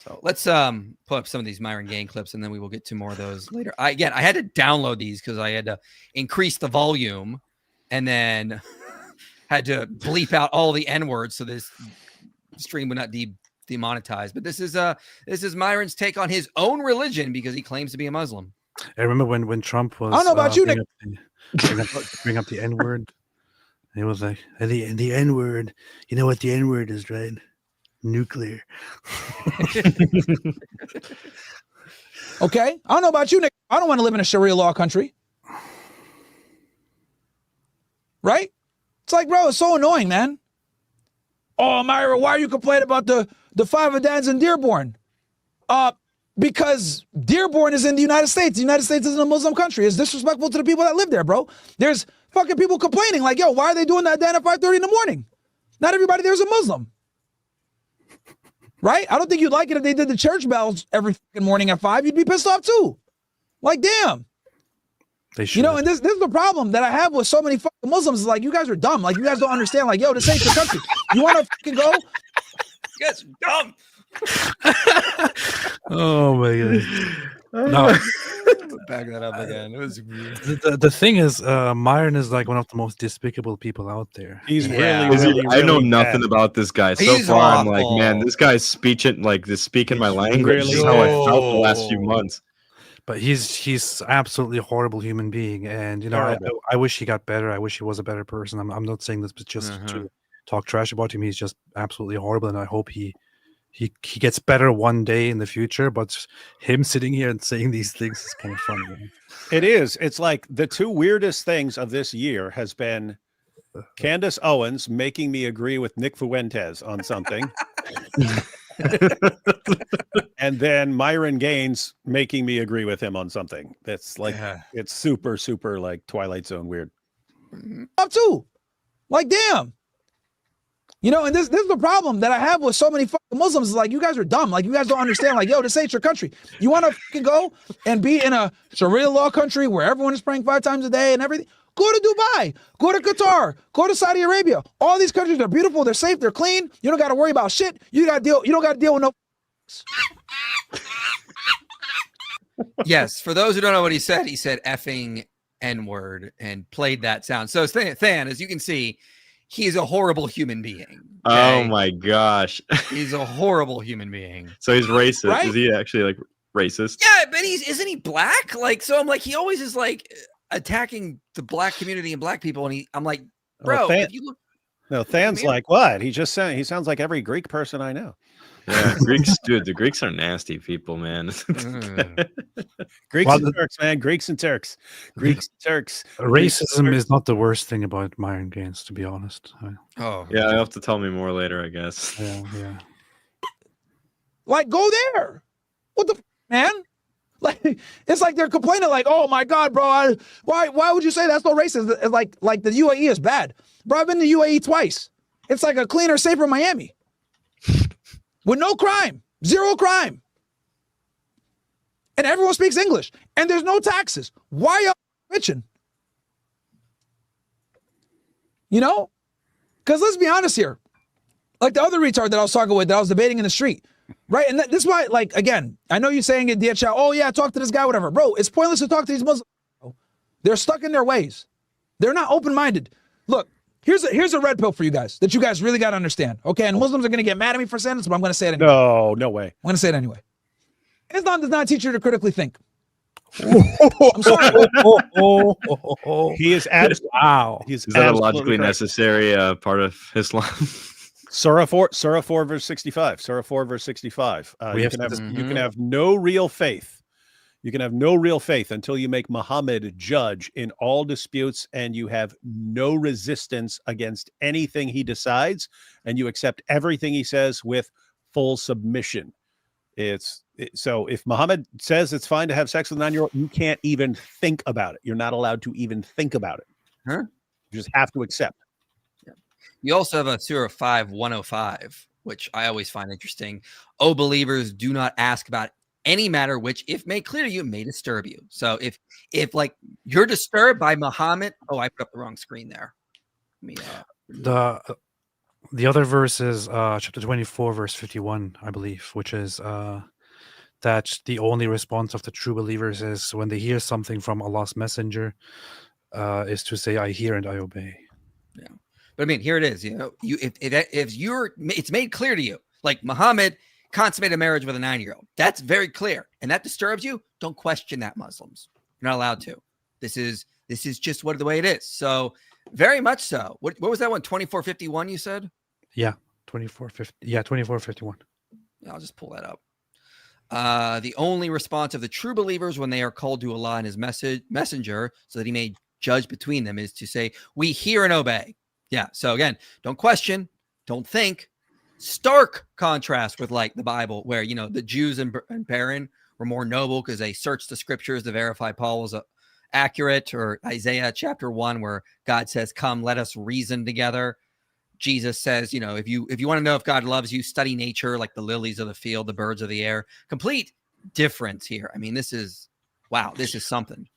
So let's pull up some of these Myron Gang clips, and then we will get to more of those later. I had to download these because I had to increase the volume, and then had to bleep out all the N-words so this stream would not demonetized. But this is Myron's take on his own religion because he claims to be a Muslim. I remember when Trump was. I don't know about you, Nick. Bring up the N-word. He was like, the N-word. You know what the N-word is, right? Nuclear. Okay. I don't know about you, Nick. I don't want to live in a Sharia law country. Right? It's like, bro, it's so annoying, man. Oh, Myra, why are you complaining about the five Adans in Dearborn? Because Dearborn is in the United States. The United States isn't a Muslim country. It's disrespectful to the people that live there, bro. There's fucking people complaining like, yo, why are they doing that Adan at 5:30 in the morning? Not everybody there's a Muslim. Right? I don't think you'd like it if they did the church bells every fucking morning at 5. You'd be pissed off too. Like, damn. They should. You know, and this is the problem that I have with so many fucking Muslims. Is like, you guys are dumb. Like, you guys don't understand. Like, yo, this ain't your country. You want to fucking go? You guys are dumb. Oh my god! No, back that up again. It was weird. The thing is, Myron is like one of the most despicable people out there. He's Yeah. really I know really nothing bad. about this guy. So He's far, I'm awful. like, man, this guy's speaking my language. really This is how I felt the last few bad. months. But he's absolutely a horrible human being, and you know, Terrible. I wish he got better. I wish he was a better person. I'm not saying this just to talk trash about him. He's just absolutely horrible, and I hope he gets better one day in the future. But him sitting here and saying these things is kind of funny. Man. It is. It's like the two weirdest things of this year has been Candace Owens making me agree with Nick Fuentes on something. And then Myron Gaines making me agree with him on something. That's like, it's super, super like Twilight Zone weird. Up too. Like, damn. You know, and this is the problem that I have with so many fucking Muslims. Is like, you guys are dumb. Like, you guys don't understand. Like, yo, this ain't your country. You want to fucking go and be in a Sharia law country where everyone is praying 5 times a day and everything? Go to Dubai. Go to Qatar. Go to Saudi Arabia. All these countries are beautiful. They're safe. They're clean. You don't got to worry about shit. You don't got to deal with no. Yes, for those who don't know what he said effing N-word and played that sound. So Than, as you can see, he's a horrible human being. Oh my gosh. He's a horrible human being. So he's racist. Right? Is he actually like racist? Yeah, but isn't he black? Like, so I'm like, he always is like attacking the black community and black people, and I'm like, bro, if you look. No, Than's like, what? He sounds like every Greek person I know. Yeah, Greeks, dude. The Greeks are nasty people, man. Greeks and Turks, man. Greeks and Turks. Greeks and Turks. Racism is not the worst thing about Myron Gaines, to be honest. Oh, Yeah, you'll have to tell me more later, I guess. Yeah. Like, go there. What the man? Like, it's like they're complaining, like, oh my God, bro, why would you say that's no racist? It's like the UAE is bad. Bro, I've been to UAE twice. It's like a cleaner, safer Miami. With no crime, 0 crime. And everyone speaks English. And there's no taxes. Why y'all bitching? You know? Because let's be honest here. Like the other retard that I was talking with, that I was debating in the street. Right? And this is why, like, again, I know you're saying in DHL, oh yeah, talk to this guy, whatever. Bro, it's pointless to talk to these Muslims. They're stuck in their ways. They're not open-minded. Look, here's a red pill for you guys that you guys really got to understand. Okay, and Muslims are going to get mad at me for saying this, but I'm going to say it anyway. No way. I'm going to say it anyway. Islam does not teach you to critically think. I'm sorry. He is Wow. He's Is that a absolutely logically correct. necessary part of Islam? Surah 4 verse 65. Surah 4 verse 65. You can have no real faith. You can have no real faith until you make Muhammad judge in all disputes, and you have no resistance against anything he decides, and you accept everything he says with full submission. So if Muhammad says it's fine to have sex with a 9-year-old, you can't even think about it. You're not allowed to even think about it. Huh? You just have to accept. You also have a Surah 5:105, which I always find interesting. Oh, believers, do not ask about any matter which, if made clear to you, may disturb you. So if like you're disturbed by Muhammad, I put up the wrong screen there. The other verse is chapter 24, verse 51, I believe, which is that the only response of the true believers is when they hear something from Allah's messenger, is to say, I hear and I obey. Yeah. But I mean, here it is. You know, if you're, it's made clear to you, like Muhammad consummated a marriage with a 9-year-old. That's very clear. And that disturbs you. Don't question that, Muslims. You're not allowed to. This is just the way it is. So very much so. What was that one? 2451, you said? Yeah. 2450. Yeah, 2451. I'll just pull that up. The only response of the true believers when they are called to Allah and his messenger so that he may judge between them is to say, we hear and obey. Yeah. So again, don't question, don't think. Stark contrast with like the Bible, where, you know, the Jews and Baron were more noble because they searched the scriptures to verify Paul was accurate, or Isaiah chapter 1, where God says, come, let us reason together. Jesus says, you know, if you want to know if God loves you, study nature, like the lilies of the field, the birds of the air. Complete difference here. I mean, this is something.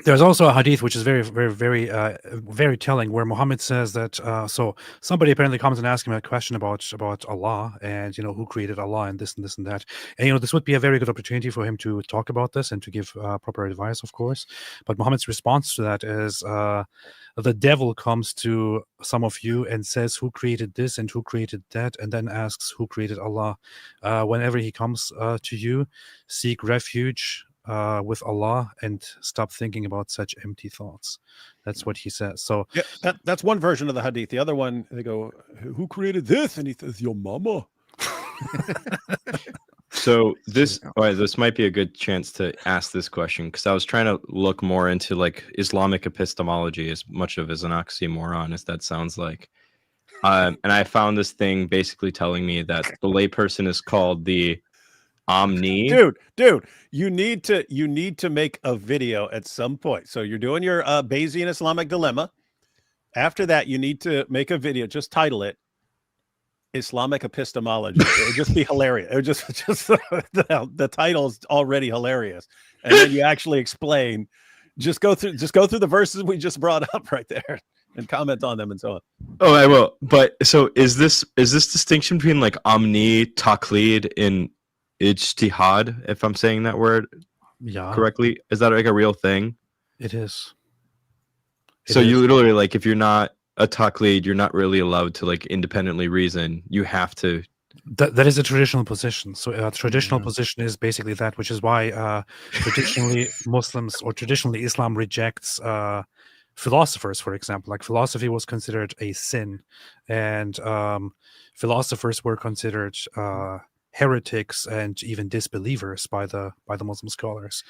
There's also a hadith which is very, very, very, very telling, where Muhammad says that. So somebody apparently comes and asks him a question about Allah, and, you know, who created Allah and this and this and that. And, you know, this would be a very good opportunity for him to talk about this and to give proper advice, of course. But Muhammad's response to that is, the devil comes to some of you and says, who created this and who created that, and then asks, who created Allah. Whenever he comes to you, seek refuge with Allah and stop thinking about such empty thoughts. That's what he says. So yeah, that's one version of the hadith. The other one, they go, who created this? And he says, your mama. So this might be a good chance to ask this question, because I was trying to look more into like Islamic epistemology, as much of as an oxymoron as that sounds like. And I found this thing basically telling me that the layperson is called the Omni. Dude, you need to make a video at some point. So you're doing your Bayesian Islamic dilemma. After that, you need to make a video. Just title it Islamic epistemology. It would just be hilarious. It would just the title's already hilarious. And then you actually explain, just go through the verses we just brought up right there and comment on them and so on. Oh, I will. But so is this distinction between like Omni, Taqlid, and Ijtihad, if I'm saying that word correctly, is that like a real thing? It is. So you literally, like, if you're not a Taqlid, you're not really allowed to like independently reason. You have to. That is a traditional position. So a traditional position is basically that, which is why traditionally Muslims or traditionally Islam rejects philosophers, for example. Like philosophy was considered a sin, and philosophers were considered heretics and even disbelievers by the Muslim scholars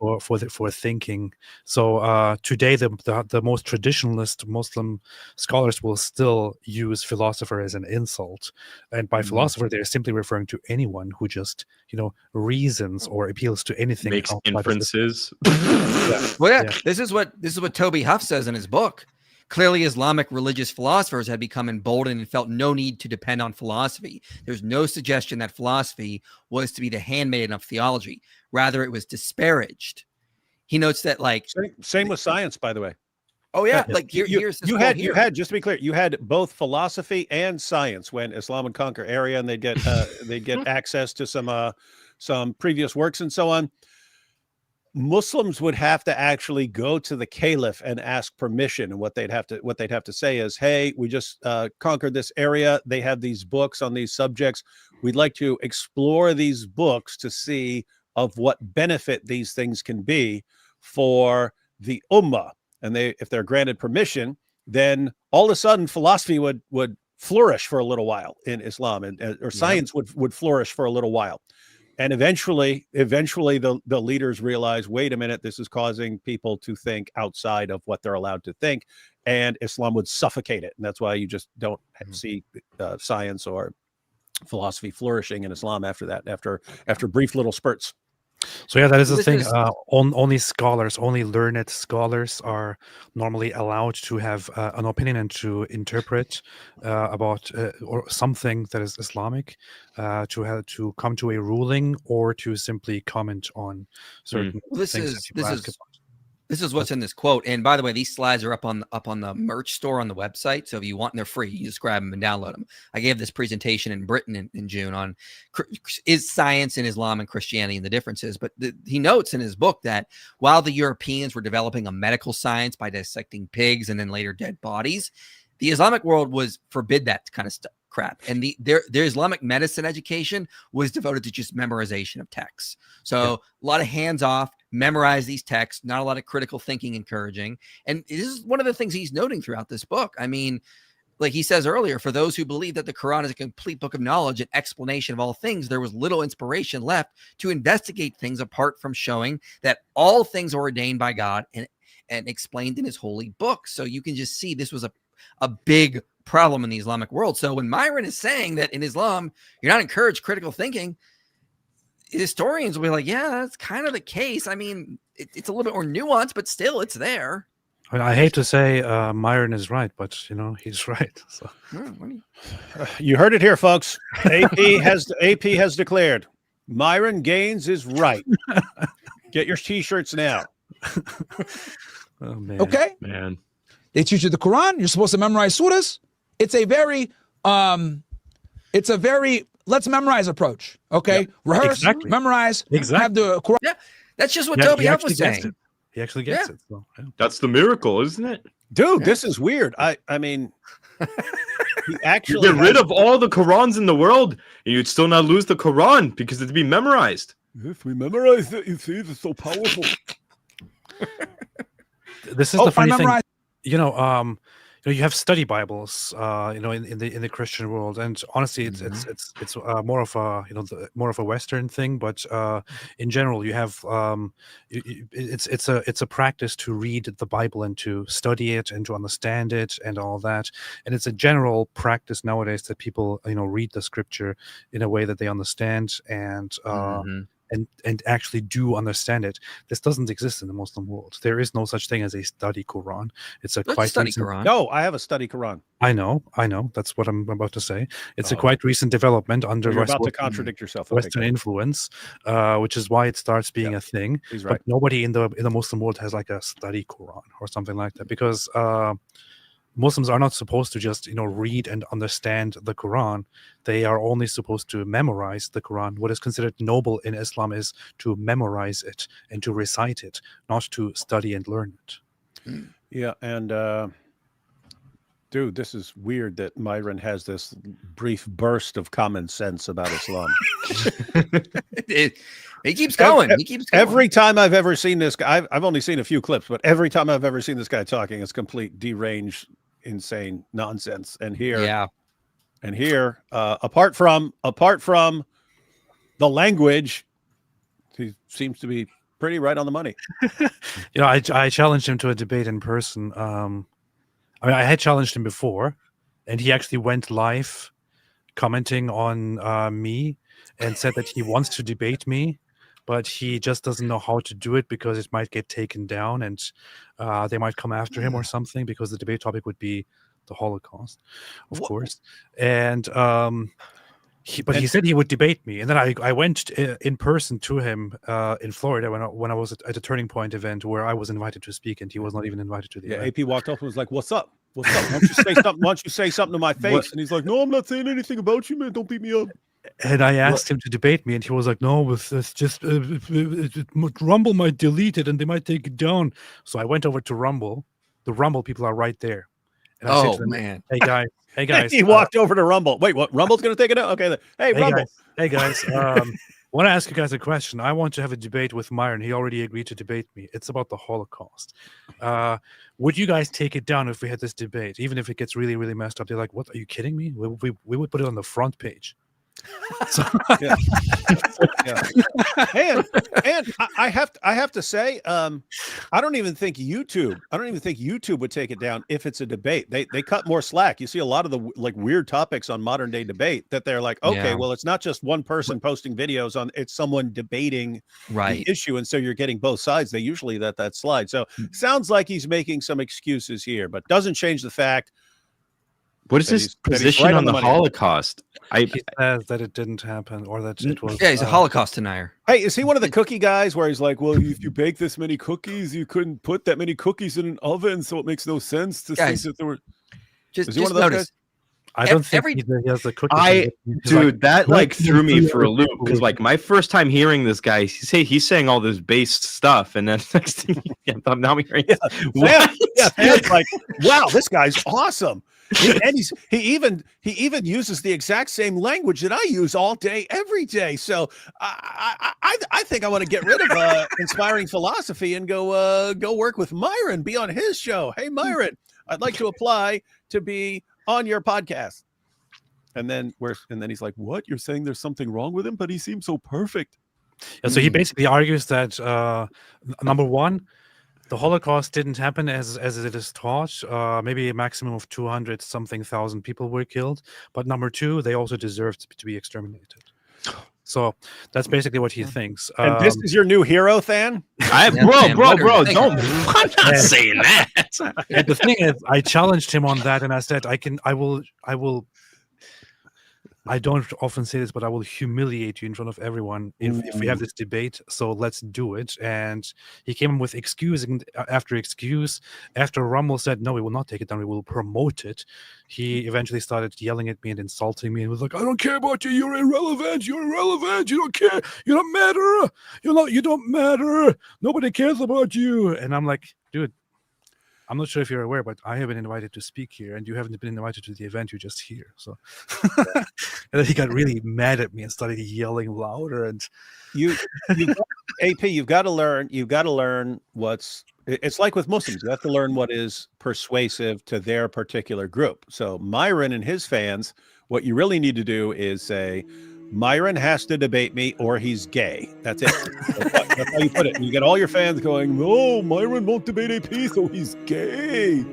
for thinking. So today the most traditionalist Muslim scholars will still use philosopher as an insult, and by philosopher they're simply referring to anyone who just, you know, reasons or appeals to anything, makes inferences. Well, yeah. This is what Toby Huff says in his book. Clearly, Islamic religious philosophers had become emboldened and felt no need to depend on philosophy. There's no suggestion that philosophy was to be the handmaiden of theology. Rather, it was disparaged. He notes that, like, same with science, by the way. Oh yeah, like here's you had just to be clear, you had both philosophy and science when Islam would conquer area, and they'd get access to some previous works and so on. Muslims would have to actually go to the caliph and ask permission, and what they'd have to say is, hey, we just conquered this area. They have these books on these subjects. We'd like to explore these books to see of what benefit these things can be for the ummah. And if they're granted permission, then all of a sudden philosophy would flourish for a little while in Islam, or science would flourish for a little while. And eventually the leaders realize, wait a minute, this is causing people to think outside of what they're allowed to think, and Islam would suffocate it. And that's why you just don't see science or philosophy flourishing in Islam after that, after brief little spurts. So yeah, that is the thing. Only learned scholars are normally allowed to have an opinion and to interpret about or something that is Islamic, to come to a ruling or to simply comment on certain things. This is what's in this quote. And by the way, these slides are up on the merch store on the website. So if you want, and they're free, you just grab them and download them. I gave this presentation in Britain in June on is science in Islam and Christianity and the differences. But he notes in his book that while the Europeans were developing a medical science by dissecting pigs and then later dead bodies, the Islamic world was forbid that kind of crap. And their Islamic medicine education was devoted to just memorization of texts. So a lot of hands off, memorize these texts, not a lot of critical thinking encouraging. And this is one of the things he's noting throughout this book. I mean, like he says earlier, for those who believe that the Quran is a complete book of knowledge and explanation of all things, there was little inspiration left to investigate things apart from showing that all things are ordained by God and explained in his holy book. So you can just see this was a big problem in the Islamic world. So when Myron is saying that in Islam, you're not encouraged critical thinking, historians will be like, yeah, that's kind of the case. I mean, it's a little bit more nuanced, but still it's there. I hate to say Myron is right, but he's right. So. You heard it here, folks. AP has declared Myron Gaines is right. Get your t-shirts now. Oh man. Okay. Man. They teach you the Quran. You're supposed to memorize surahs. It's a very let's memorize approach. Okay. Yep. Rehearse, Exactly. memorize, Exactly. have the Quran. Yeah, that's just what Toby Huff was gets saying. it. He actually gets it. So, yeah. That's the miracle, isn't it? Dude, this is weird. I mean, he You actually get rid of all the Qurans in the world, and you'd still not lose the Quran because it'd be memorized. If we memorize it, you see, it's so powerful. This is the funny thing. You have study Bibles, in the Christian world, and honestly, it's more of a more of a Western thing. But in general, you have it's a practice to read the Bible and to study it and to understand it and all that. And it's a general practice nowadays that people read the scripture in a way that they understand and. And actually do understand it. This doesn't exist in the Muslim world. There is no such thing as a study Quran. It's a quite study recent... Quran. No, I have a study Quran. I know. That's what I'm about to say. It's a quite recent development under You're about to contradict yourself. Western influence, which is why it starts being a thing. He's right. But nobody in the Muslim world has like a study Quran or something like that, because Muslims are not supposed to just read and understand the Quran. They are only supposed to memorize the Quran. What is considered noble in Islam is to memorize it and to recite it, not to study and learn it. Yeah, and dude, this is weird that Myron has this brief burst of common sense about Islam. He keeps going. He keeps going. Every time I've ever seen this guy, I've only seen a few clips, but every time I've ever seen this guy talking, it's complete deranged, insane nonsense. And here, apart from the language, he seems to be pretty right on the money. I challenged him to a debate in person. I had challenged him before, and he actually went live commenting on me and said that he wants to debate me, but he just doesn't know how to do it because it might get taken down and they might come after him or something, because the debate topic would be the Holocaust, of course. And he said he would debate me, and then I went in person to him in Florida when I was at a Turning Point event where I was invited to speak, and he was not even invited to the event. AP walked up and was like, "What's up? What's up? Why don't you say something? Why don't you say something to my face?" What? And he's like, "No, I'm not saying anything about you, man. Don't beat me up." And I asked him to debate me, and he was like, "No, it's just Rumble might delete it, and they might take it down." So I went over to Rumble. The Rumble people are right there. And I said to them, man! Hey guys! He walked over to Rumble. Wait, what? Rumble's going to take it out? Okay. Hey, Rumble. Hey guys! Want to ask you guys a question. I want to have a debate with Myron. He already agreed to debate me. It's about the Holocaust. Would you guys take it down if we had this debate, even if it gets really, really messed up? They're like, "What? Are you kidding me? We would put it on the front page." So, yeah. And I have to say, I don't even think YouTube would take it down if it's a debate. They cut more slack. You see a lot of the weird topics on modern day debate that they're like, okay, well, it's not just one person posting videos on, it's someone debating the issue, and so you're getting both sides. They usually let that slide. So sounds like he's making some excuses here, but doesn't change the fact What is his position right on the money. Holocaust? He says that it didn't happen, or that it was. Yeah, he's a Holocaust denier. Hey, is he one of the cookie guys where he's like, well, if you bake this many cookies, you couldn't put that many cookies in an oven, so it makes no sense to think that there were. Just one of those notice. guys? I don't think he has the cookie. Dude, that like threw me for a loop because like my first time hearing this guy, he's saying all this base stuff, and then next thing, now I'm hearing, It's like, wow, this guy's awesome. And he even uses the exact same language that I use all day, every day. So I think I want to get rid of inspiring philosophy and go work with Myron, be on his show. Hey, Myron, I'd like to apply to be on your podcast. And then he's like, what? You're saying there's something wrong with him, but he seems so perfect. Yeah, so he basically argues that number one, the Holocaust didn't happen as it is taught. Maybe a maximum of 200-something thousand people were killed. But number two, they also deserved to be exterminated. So that's basically what he thinks. And this is your new hero, Than? Bro, don't. I'm not saying that. And the thing is, I challenged him on that, and I said, I will. I don't often say this, but I will humiliate you in front of everyone if we have this debate. So let's do it. And he came with excuse after excuse. After Rummel said, no, we will not take it down. We will promote it. He eventually started yelling at me and insulting me and was like, I don't care about you. You're irrelevant. You're irrelevant. You don't care. You don't matter. You don't matter. Nobody cares about you. And I'm like, dude, I'm not sure if you're aware, but I have been invited to speak here, and you haven't been invited to the event. You're just here. So, and then he got really mad at me and started yelling louder. And AP, you've got to learn. You've got to learn what's. It's like with Muslims. You have to learn what is persuasive to their particular group. So Myron and his fans, what you really need to do is say, Myron has to debate me or he's gay. That's it. That's how you put it. And you get all your fans going, oh, Myron won't debate AP, so he's gay.